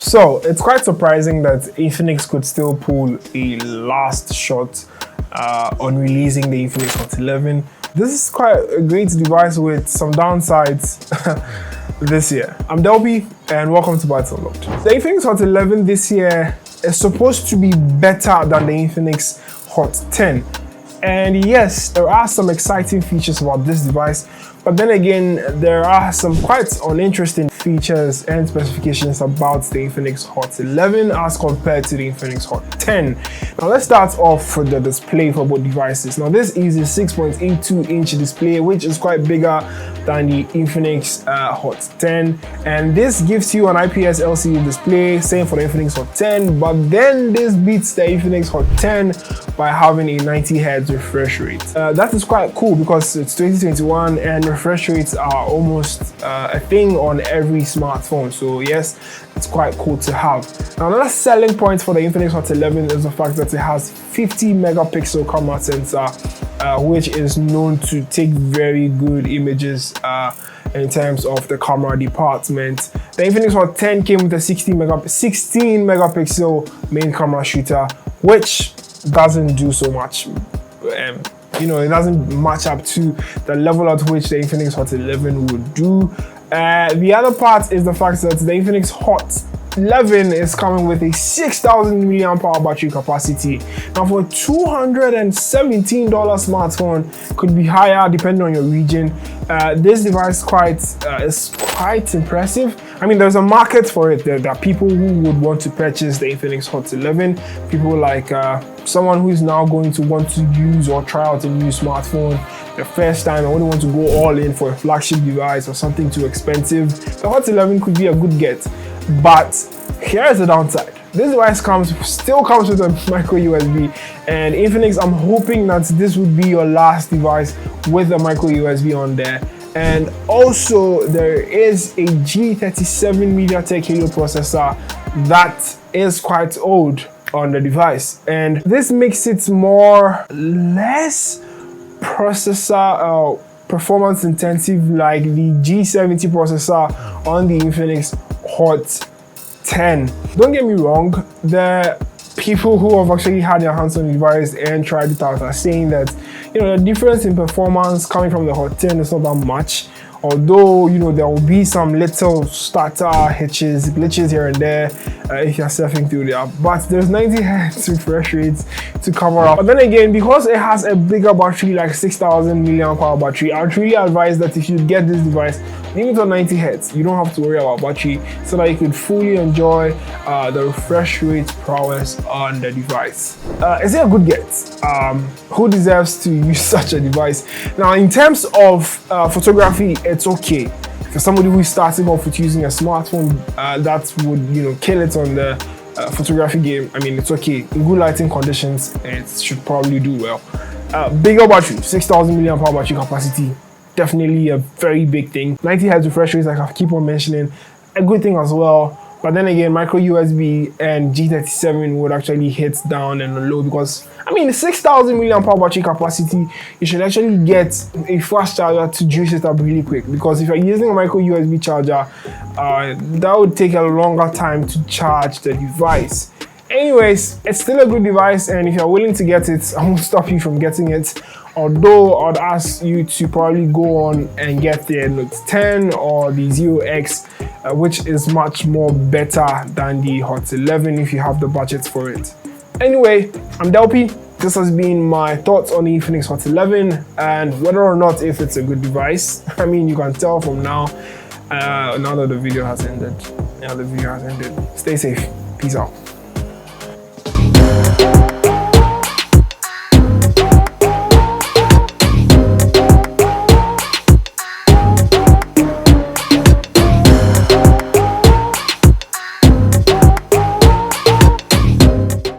So it's quite surprising that Infinix could still pull a last shot on releasing the Infinix Hot 11. This is quite a great device with some downsides this year. I'm DELPPY and welcome to Bytes Unlocked. The Infinix Hot 11 this year is supposed to be better than the Infinix Hot 10. And yes, there are some exciting features about this device, but then again, there are some quite uninteresting features and specifications about the Infinix Hot 11 as compared to the Infinix Hot 10. Now let's start off with the display for both devices. Now this is a 6.82-inch display, which is quite bigger than the Infinix Hot 10, and this gives you an IPS LCD display, same for the Infinix Hot 10, but then this beats the Infinix Hot 10 by having a 90 Hz refresh rate. That is quite cool because it's 2021 and refresh rates are almost a thing on every smartphone, so yes, it's quite cool to have. Now another selling point for the Infinix Hot 11 is the fact that it has 50 megapixel camera sensor, which is known to take very good images in terms of the camera department. The Infinix Hot 10 came with a 16 megapixel main camera shooter, which doesn't do so much. It doesn't match up to the level at which the Infinix Hot 11 would do. The other part is the fact that the Infinix Hot 11 is coming with a 6,000 milliamp-hour battery capacity. Now for a $217 smartphone, could be higher depending on your region. This device is quite impressive. I mean, there's a market for it. There are people who would want to purchase the Infinix Hot 11. People like someone who is now going to want to use or try out a new smartphone the first time and only want to go all in for a flagship device or something too expensive. The Hot 11 could be a good get, but here is the downside. This device still comes with a micro USB, and Infinix, I'm hoping that this would be your last device with a micro USB on there. And also there is a G37 MediaTek Helio processor that is quite old on the device, and this makes it less processor performance intensive like the G70 processor on the Infinix Hot 10. Don't get me wrong, the people who have actually had their hands on the device and tried it out are saying that the difference in performance coming from the Hot 10 is not that much, although there will be some little starter glitches here and there if you're surfing through there, but there's 90 Hz refresh rates to cover up. But then again, because it has a bigger battery, like 6,000 milliamp-hour battery, I would really advise that if you get this device, leave it on 90 Hz. You don't have to worry about battery, so that you could fully enjoy the refresh rate prowess on the device. Is it a good get? Who deserves to use such a device? Now, in terms of photography, it's okay. For somebody who is starting off with using a smartphone that would kill it on the photography game, I mean, it's okay. In good lighting conditions, it should probably do well. Bigger battery, 6,000 milliamp-hour battery capacity, definitely a very big thing. 90 Hz refresh rates, like I keep on mentioning, a good thing as well. But then again, micro USB and G37 would actually hit down and low, because I mean, 6,000 milliamp-hour battery capacity, you should actually get a fast charger to juice it up really quick, because if you're using a micro USB charger, that would take a longer time to charge the device. Anyways, it's still a good device, and if you're willing to get it, I won't stop you from getting it. Although I'd ask you to probably go on and get the Note 10 or the 0X, which is much more better than the Hot 11 if you have the budget for it. Anyway, I'm DELPPY. This has been my thoughts on the Infinix Hot 11 and whether or not if it's a good device. I mean, you can tell from now that the video has ended. Stay safe. Peace out.